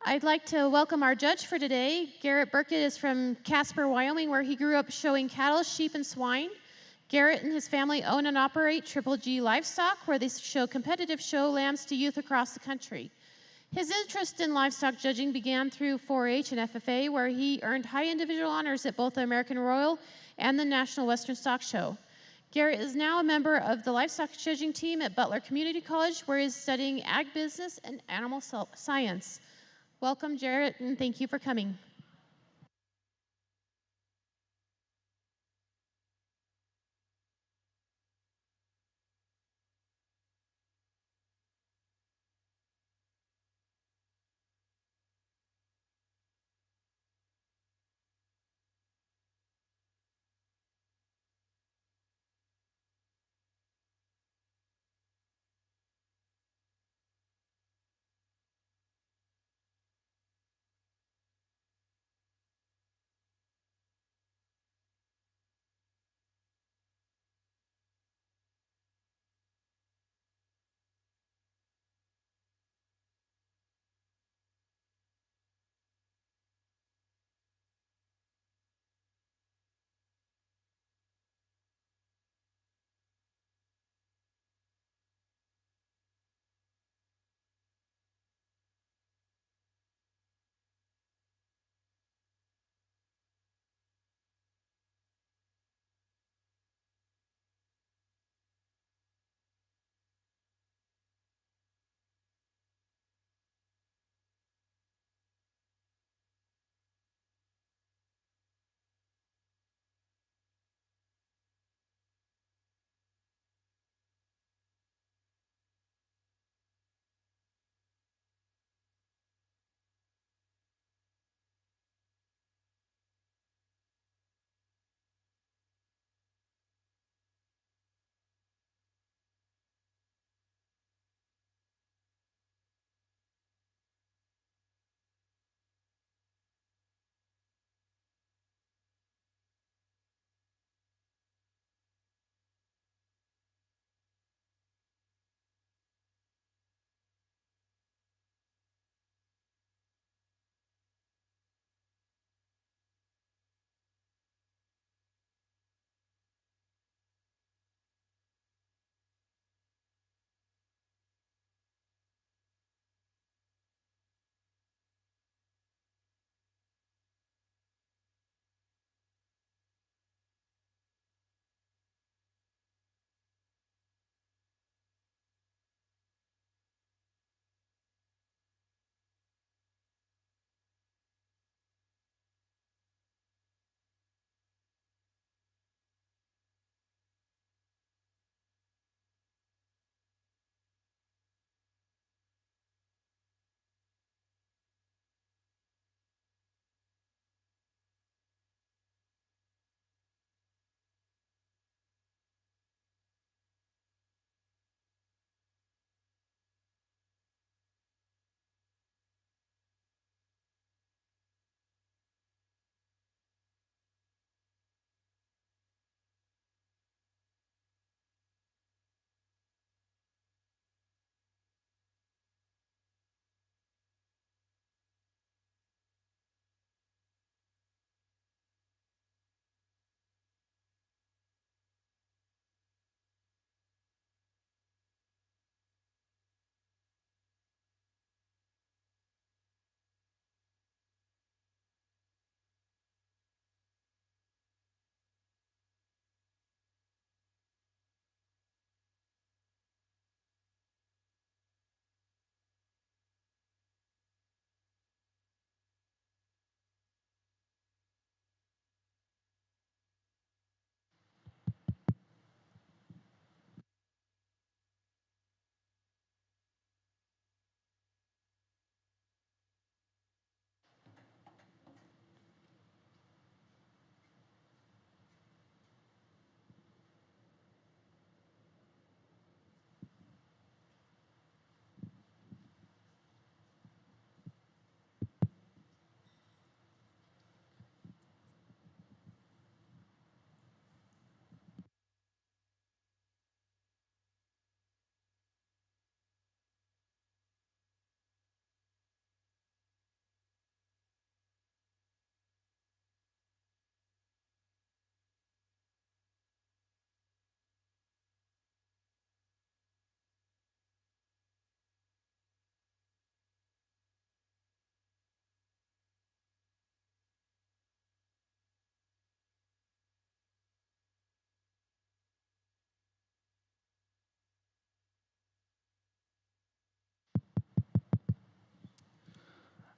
I'd like to welcome our judge for today. Garrett Burkett is from Casper, Wyoming, where he grew up showing cattle, sheep, and swine. Garrett and his family own and operate Triple G Livestock, where they show competitive show lambs to youth across the country. His interest in livestock judging began through 4-H and FFA, where he earned high individual honors at both the American Royal and the National Western Stock Show. Garrett is now a member of the livestock judging team at Butler Community College, where he is studying ag business and animal science. Welcome, Jarrett, and thank you for coming.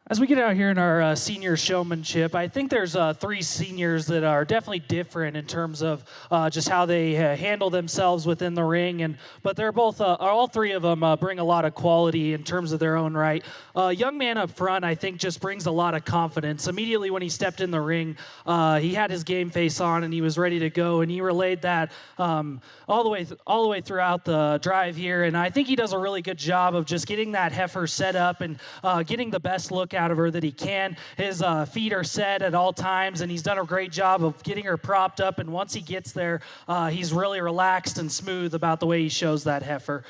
As we get out here in our senior showmanship, I think there's three seniors that are definitely different in terms of just how they handle themselves within the ring. But they're both, all three of them bring a lot of quality in terms of their own right. Young man up front, I think, just brings a lot of confidence. Immediately when he stepped in the ring, he had his game face on and he was ready to go, and he relayed that all the way throughout the drive here. And I think he does a really good job of just getting that heifer set up and getting the best look out of her that he can. His feet are set at all times, and he's done a great job of getting her propped up. And once he gets there, he's really relaxed and smooth about the way he shows that heifer.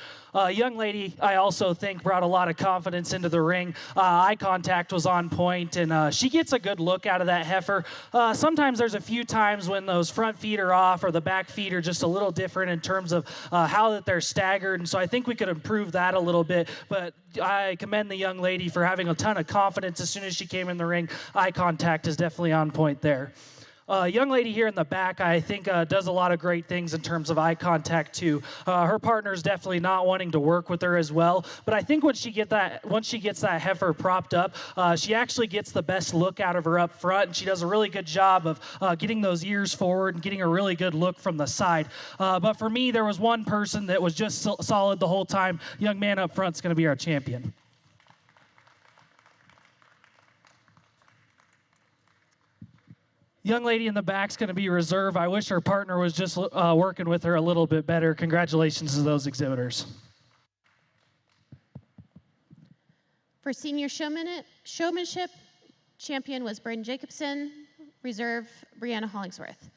Young lady, I also think, brought a lot of confidence into the ring. Eye contact was on point, and she gets a good look out of that heifer. Sometimes there's a few times when those front feet are off or the back feet are just a little different in terms of how that they're staggered, and so I think we could improve that a little bit. But I commend the young lady for having a ton of confidence as soon as she came in the ring. Eye contact is definitely on point there. Young lady here in the back, I think, does a lot of great things in terms of eye contact too. Her partner's definitely not wanting to work with her as well, but I think once she gets that heifer propped up, she actually gets the best look out of her up front, and she does a really good job of getting those ears forward and getting a really good look from the side. But for me, there was one person that was just solid the whole time. Young man up front's going to be our champion. Young lady in the back's going to be reserve. I wish her partner was just working with her a little bit better. Congratulations to those exhibitors. For senior showmanship, champion was Braden Jacobson, reserve Brianna Hollingsworth.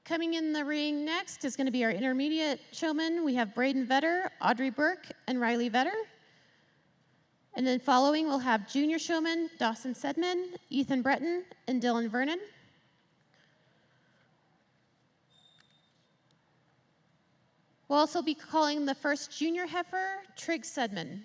Coming in the ring next is going to be our intermediate showman. We have Braden Vetter, Audrey Burke, and Riley Vetter. And then following, we'll have junior showman Dawson Sedman, Ethan Breton, and Dylan Vernon. We'll also be calling the first junior heifer, Trigg Sedman.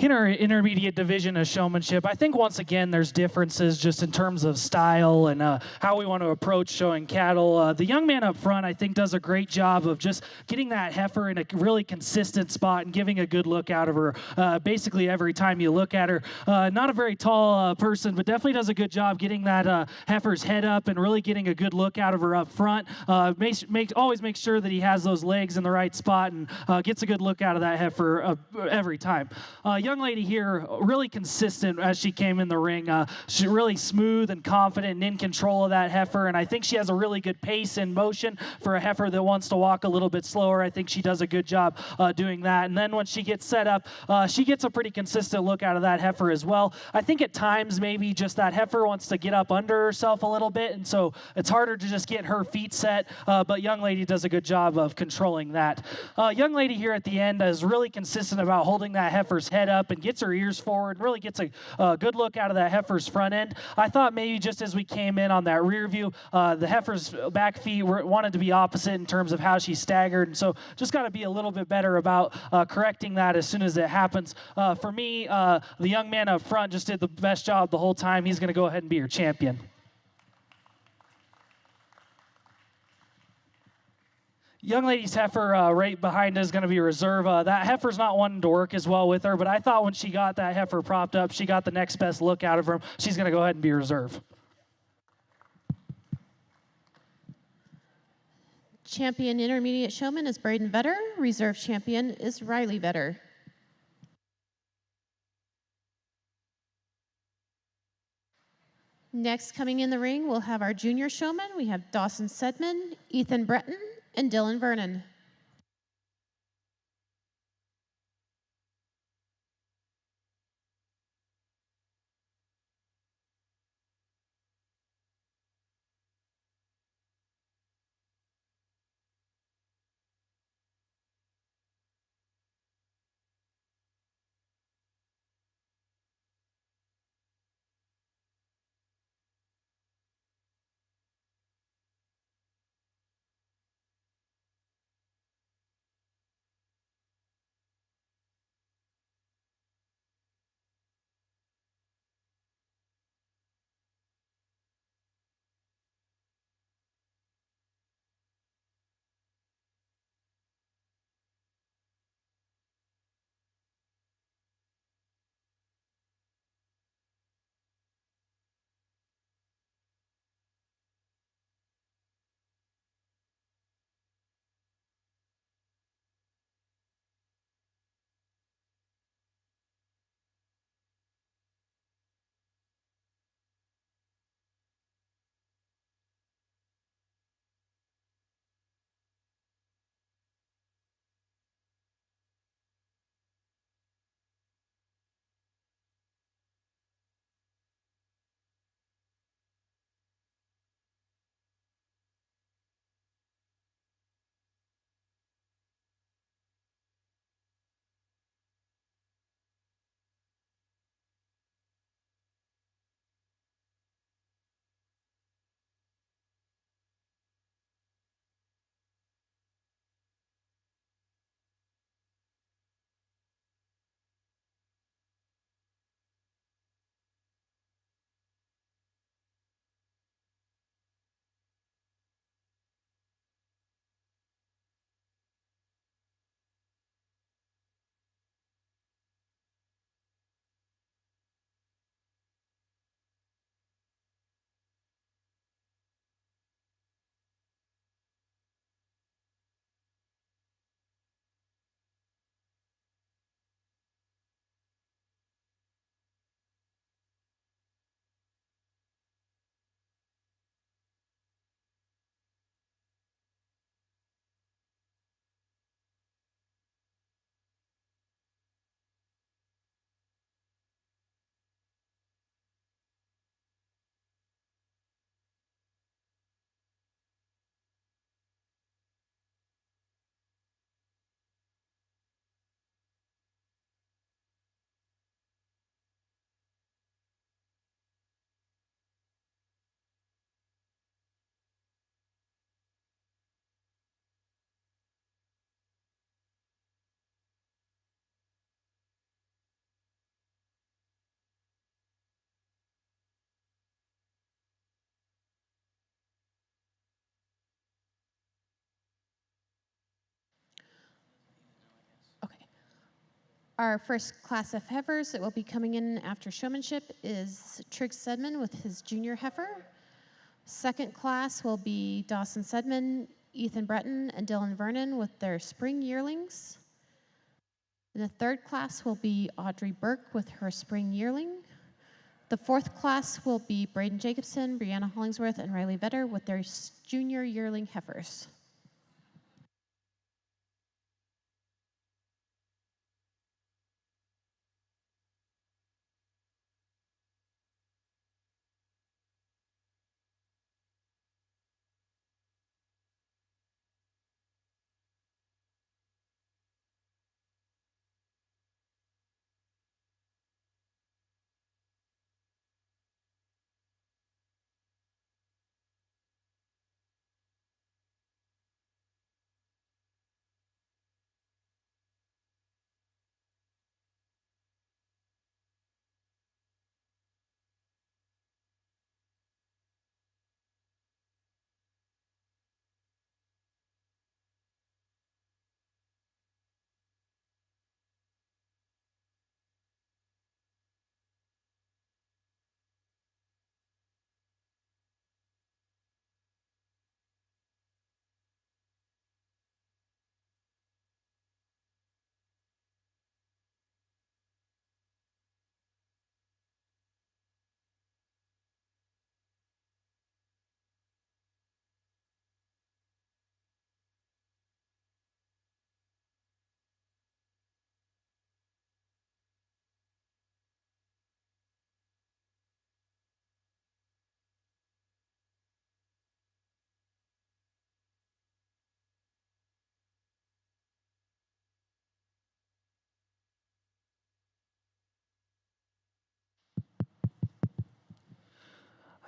beginner intermediate division of showmanship, I think once again there's differences just in terms of style and how we want to approach showing cattle. The young man up front, I think, does a great job of just getting that heifer in a really consistent spot and giving a good look out of her basically every time you look at her. Not a very tall person, but definitely does a good job getting that heifer's head up and really getting a good look out of her up front. Always make sure that he has those legs in the right spot and gets a good look out of that heifer every time. Young lady here, really consistent as she came in the ring. She's really smooth and confident and in control of that heifer, and I think she has a really good pace and motion for a heifer that wants to walk a little bit slower. I think she does a good job doing that. And then when she gets set up, she gets a pretty consistent look out of that heifer as well. I think at times maybe just that heifer wants to get up under herself a little bit, and so it's harder to just get her feet set, but young lady does a good job of controlling that. Young lady here at the end is really consistent about holding that heifer's head up and gets her ears forward, really gets a good look out of that heifer's front end. I thought maybe just as we came in on that rear view, the heifer's back feet wanted to be opposite in terms of how she staggered, and so just got to be a little bit better about correcting that as soon as it happens. For me, the young man up front just did the best job the whole time. He's going to go ahead and be your champion. Young lady's heifer right behind is going to be reserve. That heifer's not wanting to work as well with her, but I thought when she got that heifer propped up, she got the next best look out of her. She's going to go ahead and be reserve. Champion intermediate showman is Braden Vetter. Reserve champion is Riley Vetter. Next coming in the ring, we'll have our junior showmen. We have Dawson Sedman, Ethan Breton, and Dylan Vernon. Our first class of heifers that will be coming in after showmanship is Trigg Sedman with his junior heifer. Second class will be Dawson Sedman, Ethan Breton, and Dylan Vernon with their spring yearlings. And the third class will be Audrey Burke with her spring yearling. The fourth class will be Braden Jacobson, Brianna Hollingsworth, and Riley Vetter with their junior yearling heifers.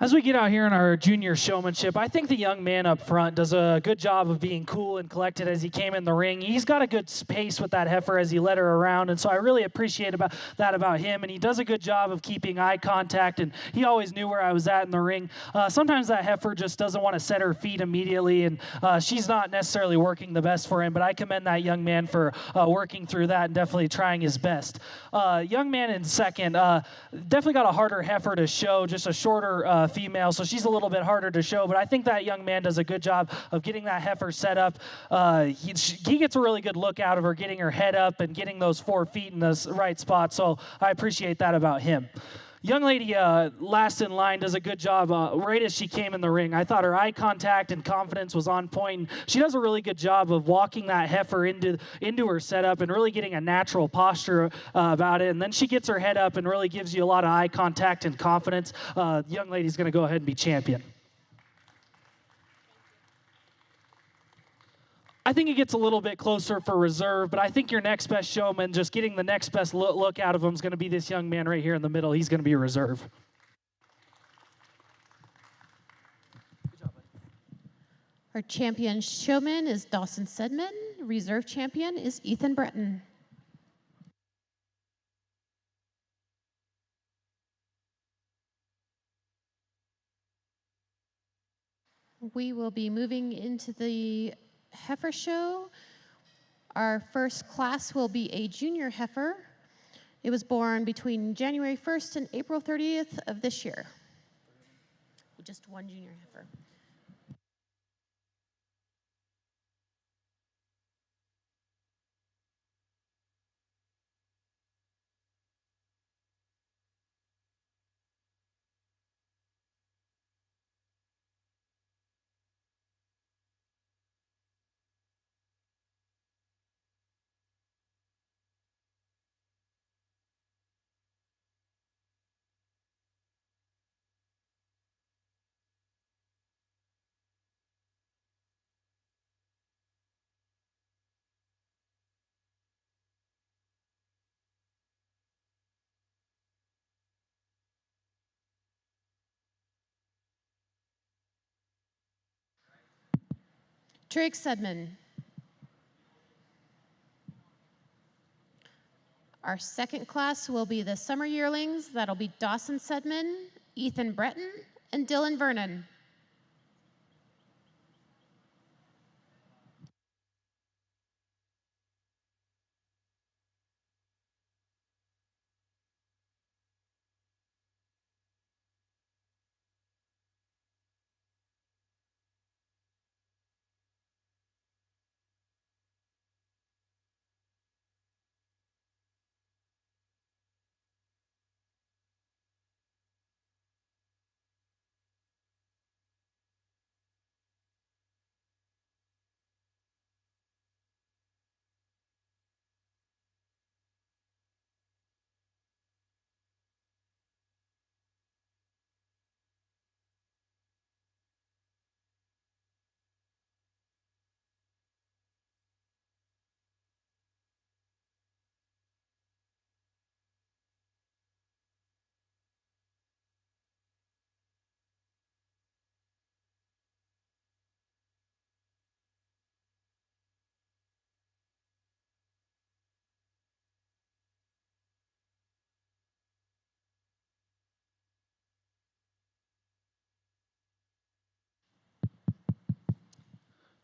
As we get out here in our junior showmanship, I think the young man up front does a good job of being cool and collected as he came in the ring. He's got a good pace with that heifer as he led her around, and so I really appreciate about him. And he does a good job of keeping eye contact, and he always knew where I was at in the ring. Sometimes that heifer just doesn't want to set her feet immediately, and she's not necessarily working the best for him, but I commend that young man for working through that and definitely trying his best. Young man in second, definitely got a harder heifer to show, just a shorter female, so she's a little bit harder to show, but I think that young man does a good job of getting that heifer set up. He gets a really good look out of her, getting her head up and getting those 4 feet in the right spot, so I appreciate that about him. Young lady last in line does a good job right as she came in the ring. I thought her eye contact and confidence was on point. She does a really good job of walking that heifer into her setup and really getting a natural posture about it. And then she gets her head up and really gives you a lot of eye contact and confidence. Young lady's going to go ahead and be champion. I think it gets a little bit closer for reserve, but I think your next best showman, just getting the next best look out of him, is going to be this young man right here in the middle. He's going to be reserve. Good job, buddy. Our champion showman is Dawson Sedman. Reserve champion is Ethan Breton. We will be moving into the heifer show. Our first class will be a junior heifer. It was born between January 1st and April 30th of this year. Just one junior heifer. Trigg Sedman. Our second class will be the summer yearlings. That'll be Dawson Sedman, Ethan Breton, and Dylan Vernon.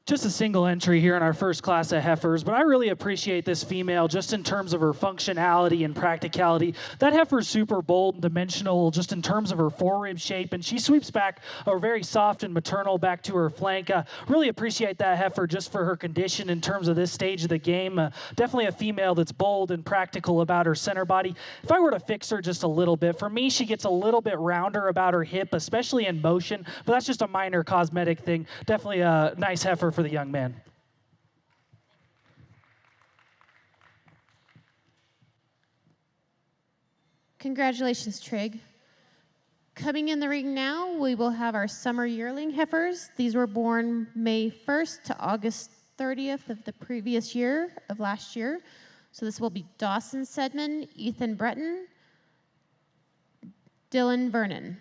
Just a single entry here in our first class of heifers, but I really appreciate this female just in terms of her functionality and practicality. That heifer's super bold and dimensional just in terms of her forerib shape, and she sweeps back very soft and maternal back to her flank. Really appreciate that heifer just for her condition in terms of this stage of the game. Definitely a female that's bold and practical about her center body. If I were to fix her just a little bit, for me, she gets a little bit rounder about her hip, especially in motion, but that's just a minor cosmetic thing. Definitely a nice heifer for the young man. Congratulations, Trig. Coming in the ring now, we will have our summer yearling heifers. These were born May 1st to August 30th of the previous year, of last year. So this will be Dawson Sedman, Ethan Breton, Dylan Vernon.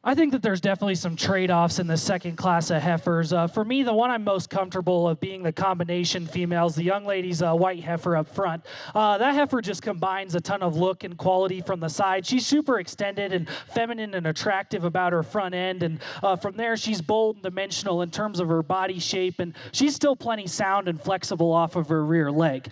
I think that there's definitely some trade-offs in the second class of heifers. For me, the one I'm most comfortable of being the combination females, the young lady's white heifer up front. That heifer just combines a ton of look and quality from the side. She's super extended and feminine and attractive about her front end, and from there she's bold and dimensional in terms of her body shape, and she's still plenty sound and flexible off of her rear leg.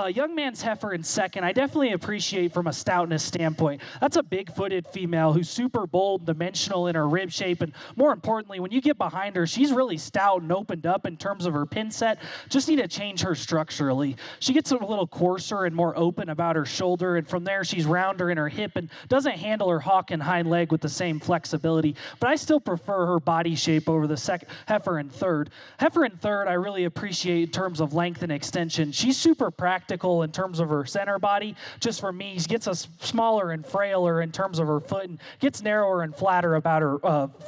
Young man's heifer in second, I definitely appreciate from a stoutness standpoint. That's a big-footed female who's super bold and dimensional in her rib shape, and more importantly, when you get behind her, she's really stout and opened up in terms of her pin set. Just need to change her structurally. She gets a little coarser and more open about her shoulder, and from there she's rounder in her hip and doesn't handle her hock and hind leg with the same flexibility, but I still prefer her body shape over the second heifer in third. Heifer in third I really appreciate in terms of length and extension. She's super practical in terms of her center body. Just for me, she gets us smaller and frailer in terms of her foot and gets narrower and flatter about about her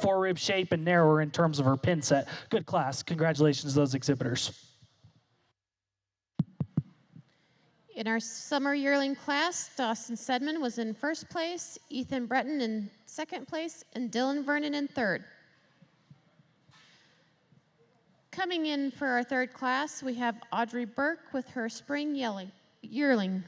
forerib shape and narrower in terms of her pin set. Good class. Congratulations to those exhibitors. In our summer yearling class, Dawson Sedman was in first place, Ethan Breton in second place, and Dylan Vernon in third. Coming in for our third class, we have Audrey Burke with her spring yearling.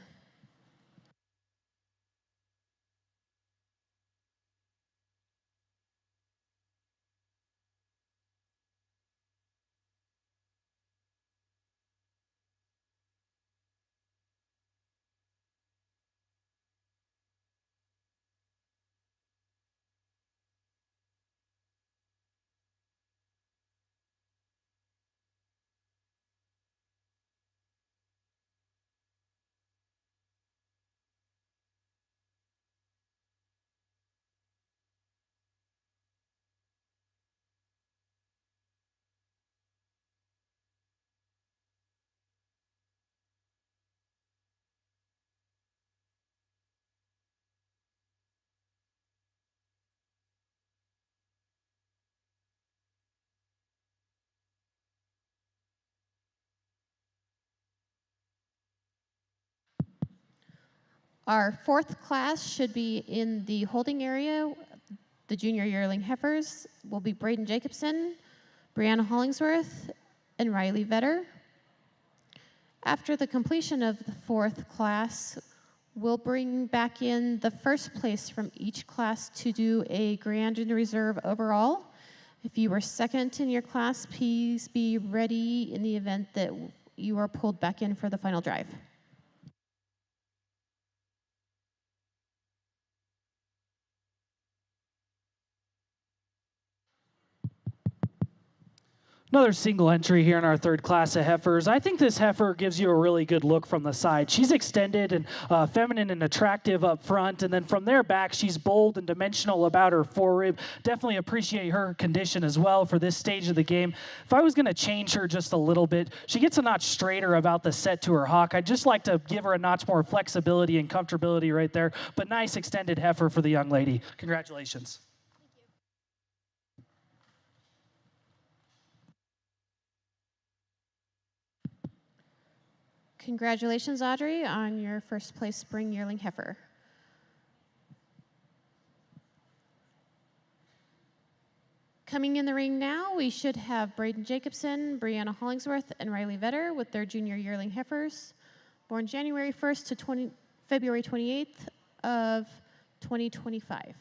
Our fourth class should be in the holding area. The junior yearling heifers will be Braden Jacobson, Brianna Hollingsworth, and Riley Vetter. After the completion of the fourth class, we'll bring back in the first place from each class to do a grand and reserve overall. If you were second in your class, please be ready in the event that you are pulled back in for the final drive. Another single entry here in our third class of heifers. I think this heifer gives you a really good look from the side. She's extended and feminine and attractive up front, and then from there back, she's bold and dimensional about her forerib. Definitely appreciate her condition as well for this stage of the game. If I was going to change her just a little bit, she gets a notch straighter about the set to her hock. I'd just like to give her a notch more flexibility and comfortability right there, but nice extended heifer for the young lady. Congratulations. Congratulations, Audrey, on your first place spring yearling heifer. Coming in the ring now, we should have Braden Jacobson, Brianna Hollingsworth, and Riley Vetter with their junior yearling heifers, born January 1st to February 28th of 2025.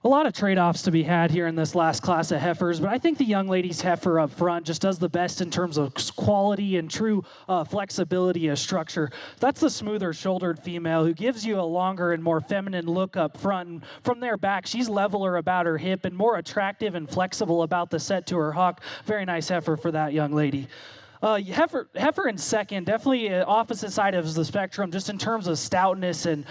A lot of trade-offs to be had here in this last class of heifers, but I think the young lady's heifer up front just does the best in terms of quality and true flexibility of structure. That's the smoother shouldered female who gives you a longer and more feminine look up front. And from there back, she's leveler about her hip and more attractive and flexible about the set to her hock. Very nice heifer for that young lady. Heifer in second, definitely opposite side of the spectrum, just in terms of stoutness and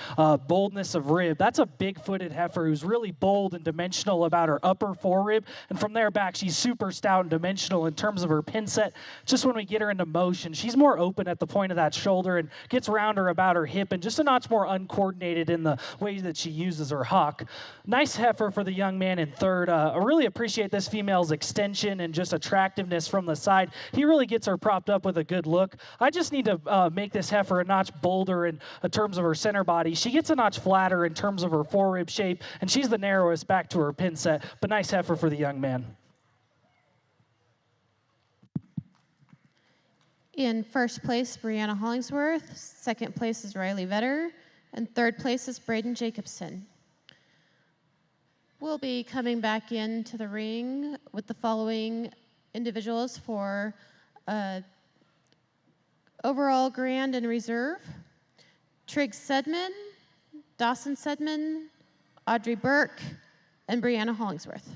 boldness of rib. That's a big-footed heifer who's really bold and dimensional about her upper forerib, and from there back, she's super stout and dimensional in terms of her pin set. Just when we get her into motion, she's more open at the point of that shoulder and gets rounder about her hip, and just a notch more uncoordinated in the way that she uses her hock. Nice heifer for the young man in third. I really appreciate this female's extension and just attractiveness from the side. He really gets her propped up with a good look. I just need to make this heifer a notch bolder in terms of her center body. She gets a notch flatter in terms of her forerib shape, and she's the narrowest back to her pin set, but nice heifer for the young man. In first place, Brianna Hollingsworth. Second place is Riley Vetter. And third place is Braden Jacobson. We'll be coming back into the ring with the following individuals for overall grand and reserve: Trigg Sedman, Dawson Sedman, Audrey Burke, and Brianna Hollingsworth.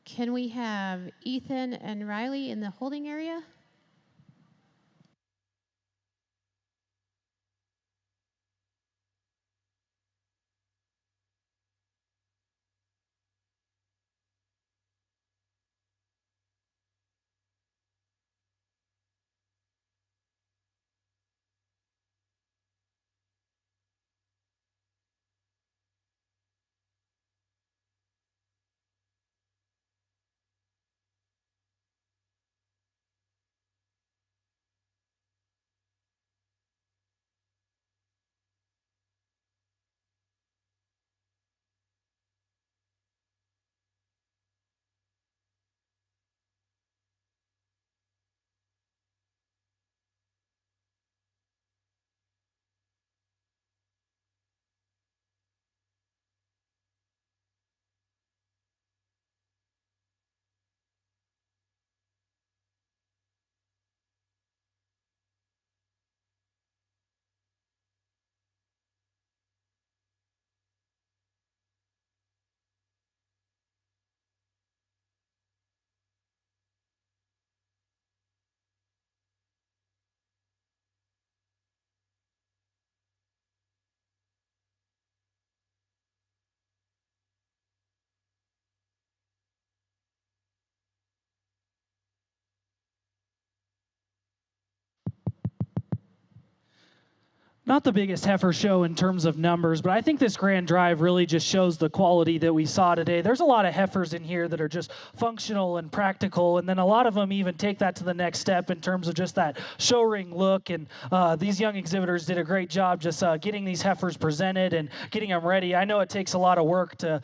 Can we have Ethan and Riley in the holding area? Not the biggest heifer show in terms of numbers, but I think this Grand Drive really just shows the quality that we saw today. There's a lot of heifers in here that are just functional and practical, and then a lot of them even take that to the next step in terms of just that show ring look. And these young exhibitors did a great job just getting these heifers presented and getting them ready. I know it takes a lot of work to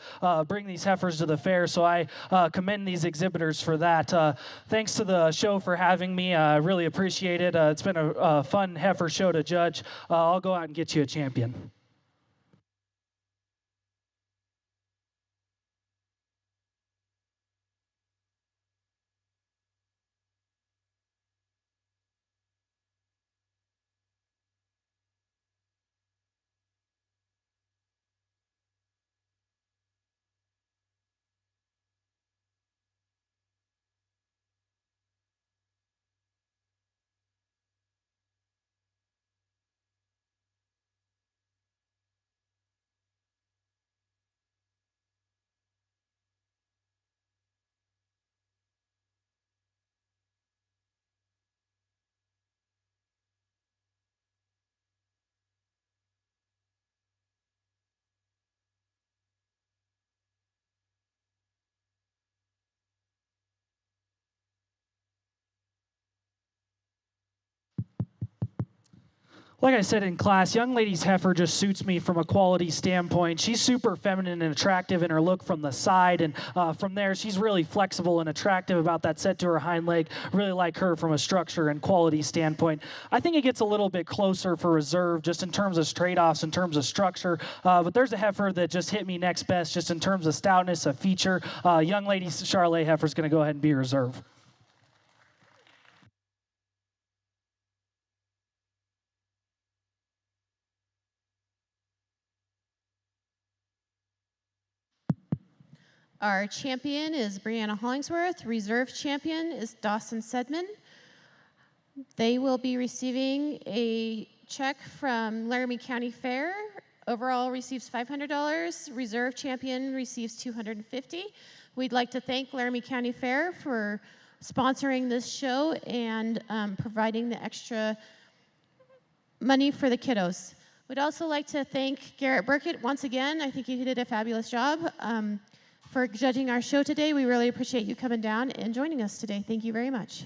bring these heifers to the fair, so I commend these exhibitors for that. Thanks to the show for having me. I really appreciate it. It's been a fun heifer show to judge. I'll go out and get you a champion. Like I said in class, young lady's heifer just suits me from a quality standpoint. She's super feminine and attractive in her look from the side, and from there, she's really flexible and attractive about that set to her hind leg. Really like her from a structure and quality standpoint. I think it gets a little bit closer for reserve just in terms of trade-offs, in terms of structure, but there's a heifer that just hit me next best just in terms of stoutness, a feature. Young lady Charolais heifer is going to go ahead and be reserve. Our champion is Brianna Hollingsworth. Reserve champion is Dawson Sedman. They will be receiving a check from Laramie County Fair. Overall receives $500. Reserve champion receives $250. We'd like to thank Laramie County Fair for sponsoring this show and providing the extra money for the kiddos. We'd also like to thank Garrett Burkett once again. I think he did a fabulous job for judging our show today. We really appreciate you coming down and joining us today. Thank you very much.